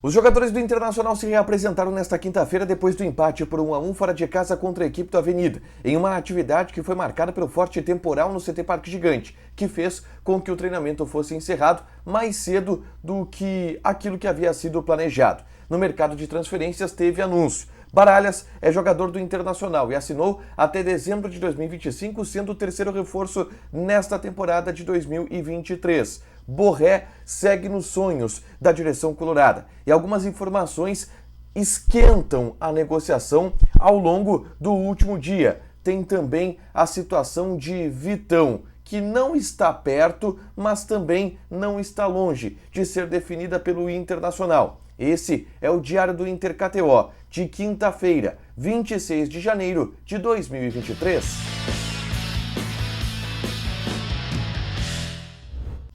Os jogadores do Internacional se reapresentaram nesta quinta-feira depois do empate por 1-1 fora de casa contra a equipe do Avenida, em uma atividade que foi marcada pelo forte temporal no CT Parque Gigante, que fez com que o treinamento fosse encerrado mais cedo do que aquilo que havia sido planejado. No mercado de transferências teve anúncio. Baralhas é jogador do Internacional e assinou até dezembro de 2025, sendo o terceiro reforço nesta temporada de 2023. Borré segue nos sonhos da direção colorada e algumas informações esquentam a negociação ao longo do último dia. Tem também a situação de Vitão, que não está perto, mas também não está longe de ser definida pelo Internacional. Esse é o Diário do Inter KTO, de quinta-feira, 26 de janeiro de 2023.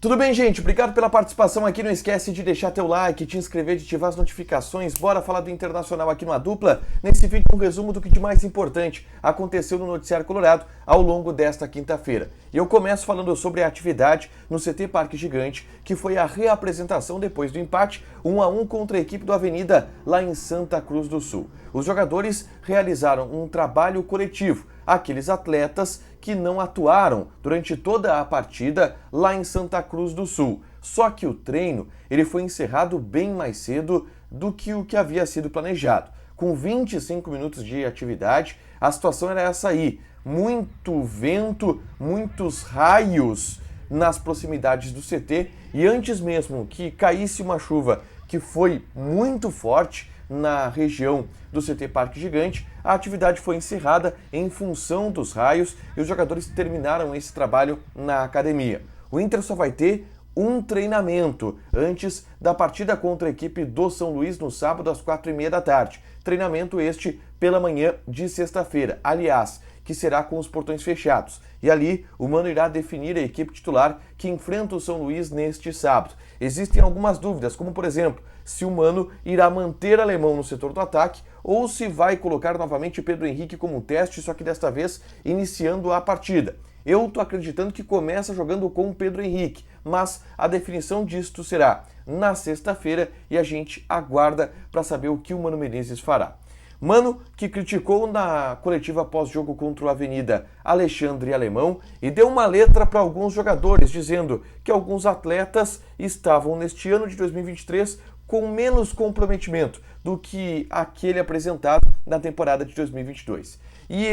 Tudo bem, gente? Obrigado pela participação aqui. Não esquece de deixar teu like, te inscrever, de ativar as notificações. Bora falar do Internacional aqui no A Dupla. Nesse vídeo, um resumo do que de mais importante aconteceu no Noticiário Colorado ao longo desta quinta-feira. E eu começo falando sobre a atividade no CT Parque Gigante, que foi a reapresentação depois do empate 1-1 contra a equipe do Avenida lá em Santa Cruz do Sul. Os jogadores realizaram um trabalho coletivo, aqueles atletas que não atuaram durante toda a partida lá em Santa Cruz do Sul. Só que o treino ele foi encerrado bem mais cedo do que o que havia sido planejado. Com 25 minutos de atividade, a situação era essa aí. Muito vento, muitos raios nas proximidades do CT e antes mesmo que caísse uma chuva que foi muito forte na região do CT Parque Gigante, a atividade foi encerrada em função dos raios e os jogadores terminaram esse trabalho na academia. O Inter só vai ter um treinamento antes da partida contra a equipe do São Luís no sábado às 4h30 da tarde. Treinamento este pela manhã de sexta-feira, aliás, que será com os portões fechados. E ali, o Mano irá definir a equipe titular que enfrenta o São Luís neste sábado. Existem algumas dúvidas, como por exemplo, se o Mano irá manter Alemão no setor do ataque ou se vai colocar novamente Pedro Henrique como teste, só que desta vez iniciando a partida. Eu tô acreditando que começa jogando com o Pedro Henrique, mas a definição disto será na sexta-feira e a gente aguarda para saber o que o Mano Menezes fará. Mano, que criticou na coletiva pós-jogo contra o Avenida Alexandre Alemão e deu uma letra para alguns jogadores, dizendo que alguns atletas estavam neste ano de 2023 com menos comprometimento do que aquele apresentado na temporada de 2022. E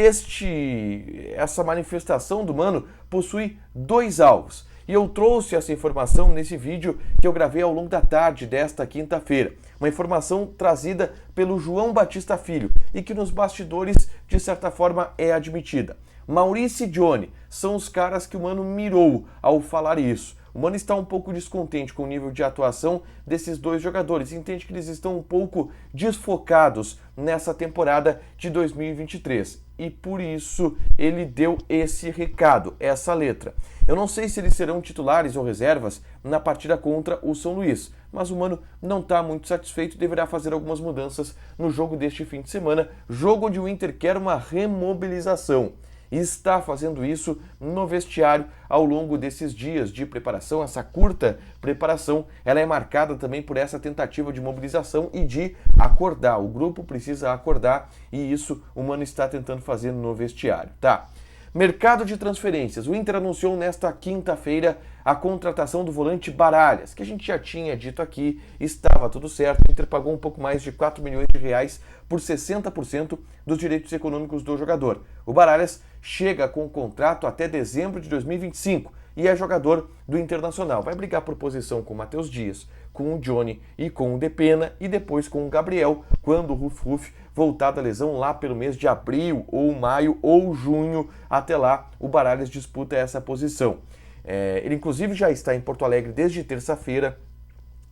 essa manifestação do Mano possui dois alvos. E eu trouxe essa informação nesse vídeo que eu gravei ao longo da tarde desta quinta-feira. Uma informação trazida pelo João Batista Filho e que nos bastidores, de certa forma, é admitida. Maurício e Johnny são os caras que o Mano mirou ao falar isso. O Mano está um pouco descontente com o nível de atuação desses dois jogadores. Entende que eles estão um pouco desfocados nessa temporada de 2023. E por isso ele deu esse recado, essa letra. Eu não sei se eles serão titulares ou reservas na partida contra o São Luís, mas o Mano não está muito satisfeito e deverá fazer algumas mudanças no jogo deste fim de semana, jogo onde o Inter quer uma remobilização. E está fazendo isso no vestiário ao longo desses dias de preparação. Essa curta preparação, ela é marcada também por essa tentativa de mobilização e de acordar. O grupo precisa acordar e isso o Mano está tentando fazer no vestiário, tá? Mercado de transferências. O Inter anunciou nesta quinta-feira a contratação do volante Baralhas, que a gente já tinha dito aqui, estava tudo certo. O Inter pagou um pouco mais de 4 milhões de reais por 60% dos direitos econômicos do jogador. O Baralhas chega com o contrato até dezembro de 2025 e é jogador do Internacional. Vai brigar por posição com o Matheus Dias, com o Johnny e com o Depena e depois com o Gabriel, quando o Ruf voltar da lesão lá pelo mês de abril ou maio ou junho. Até lá, o Baralhas disputa essa posição. Ele inclusive já está em Porto Alegre desde terça-feira,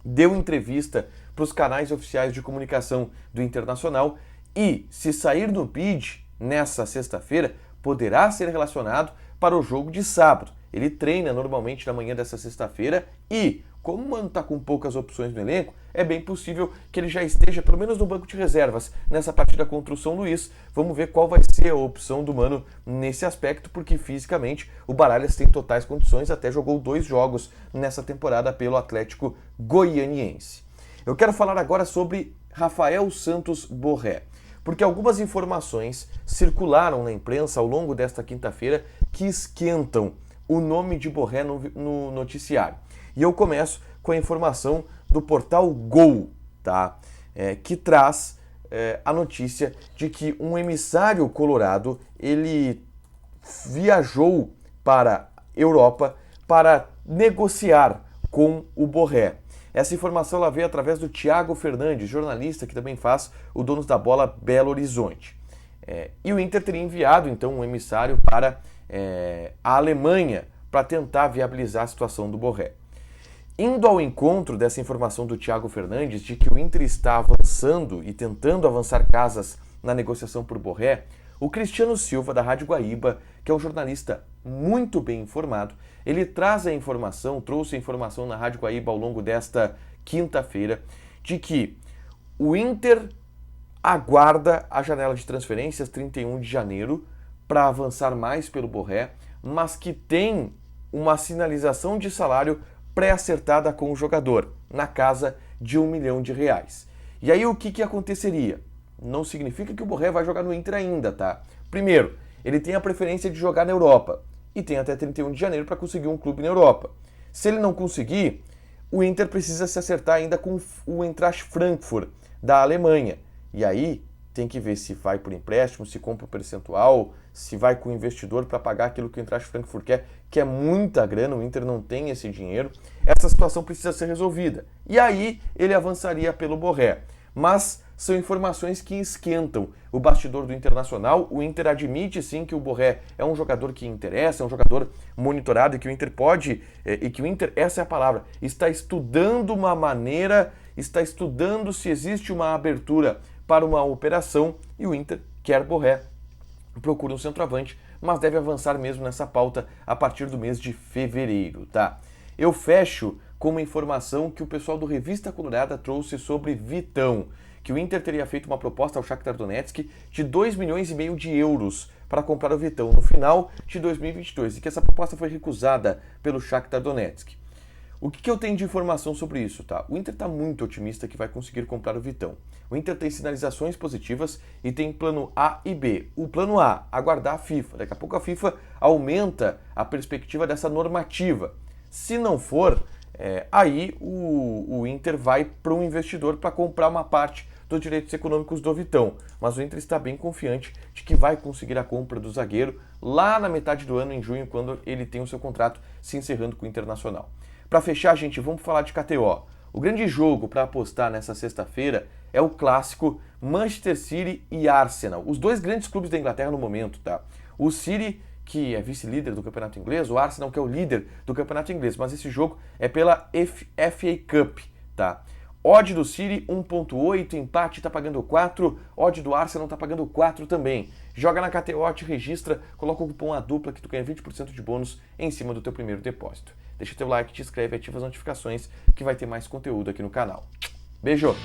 deu entrevista para os canais oficiais de comunicação do Internacional e, se sair no bid nessa sexta-feira, poderá ser relacionado para o jogo de sábado. Ele treina normalmente na manhã dessa sexta-feira e, como o Mano está com poucas opções no elenco, é bem possível que ele já esteja, pelo menos no banco de reservas, nessa partida contra o São Luís. Vamos ver qual vai ser a opção do Mano nesse aspecto, porque fisicamente o Baralhas tem totais condições, até jogou 2 jogos nessa temporada pelo Atlético Goianiense. Eu quero falar agora sobre Rafael Santos Borré, porque algumas informações circularam na imprensa ao longo desta quinta-feira que esquentam o nome de Borré no noticiário. E eu começo com a informação do portal Gol, tá? Que traz a notícia de que um emissário colorado ele viajou para a Europa para negociar com o Borré. Essa informação ela veio através do Thiago Fernandes, jornalista que também faz o Donos da Bola Belo Horizonte. E o Inter teria enviado então um emissário para a Alemanha para tentar viabilizar a situação do Borré. Indo ao encontro dessa informação do Thiago Fernandes de que o Inter está avançando e tentando avançar casas na negociação por Borré, o Cristiano Silva, da Rádio Guaíba, que é um jornalista muito bem informado, ele trouxe a informação na Rádio Guaíba ao longo desta quinta-feira, de que o Inter aguarda a janela de transferências 31 de janeiro para avançar mais pelo Borré, mas que tem uma sinalização de salário pré-acertada com o jogador, na casa de R$1 milhão. E aí o que aconteceria? Não significa que o Borré vai jogar no Inter ainda, tá? Primeiro, ele tem a preferência de jogar na Europa e tem até 31 de janeiro para conseguir um clube na Europa. Se ele não conseguir, o Inter precisa se acertar ainda com o Eintracht Frankfurt da Alemanha. E aí tem que ver se vai por empréstimo, se compra o percentual, se vai com o investidor para pagar aquilo que o Eintracht Frankfurt quer, que é muita grana, o Inter não tem esse dinheiro. Essa situação precisa ser resolvida. E aí ele avançaria pelo Borré. Mas são informações que esquentam o bastidor do Internacional. O Inter admite sim que o Borré é um jogador que interessa, é um jogador monitorado e que o Inter pode, e que o Inter, essa é a palavra, está estudando uma maneira, está estudando se existe uma abertura para uma operação e o Inter quer Borré. Procura um centroavante, mas deve avançar mesmo nessa pauta a partir do mês de fevereiro, tá? Eu fecho com uma informação que o pessoal do Revista Colorada trouxe sobre Vitão, que o Inter teria feito uma proposta ao Shakhtar Donetsk de 2,5 milhões para comprar o Vitão no final de 2022 e que essa proposta foi recusada pelo Shakhtar Donetsk. O que eu tenho de informação sobre isso, tá? O Inter está muito otimista que vai conseguir comprar o Vitão. O Inter tem sinalizações positivas e tem plano A e B. O plano A, aguardar a FIFA. Daqui a pouco a FIFA aumenta a perspectiva dessa normativa. Se não for, aí o Inter vai para um investidor para comprar uma parte dos direitos econômicos do Vitão. Mas o Inter está bem confiante de que vai conseguir a compra do zagueiro lá na metade do ano, em junho, quando ele tem o seu contrato se encerrando com o Internacional. Para fechar, gente, vamos falar de KTO. O grande jogo para apostar nessa sexta-feira é o clássico Manchester City e Arsenal. Os dois grandes clubes da Inglaterra no momento, tá? O City, que é vice-líder do campeonato inglês, o Arsenal, que é o líder do campeonato inglês. Mas esse jogo é pela FA Cup, tá? Odd do City 1.8, empate tá pagando 4, odd do Arsenal tá pagando 4 também. Joga na KTO, te registra, coloca o cupom ADUPLA que tu ganha 20% de bônus em cima do teu primeiro depósito. Deixa teu like, te inscreve, ativa as notificações que vai ter mais conteúdo aqui no canal. Beijo!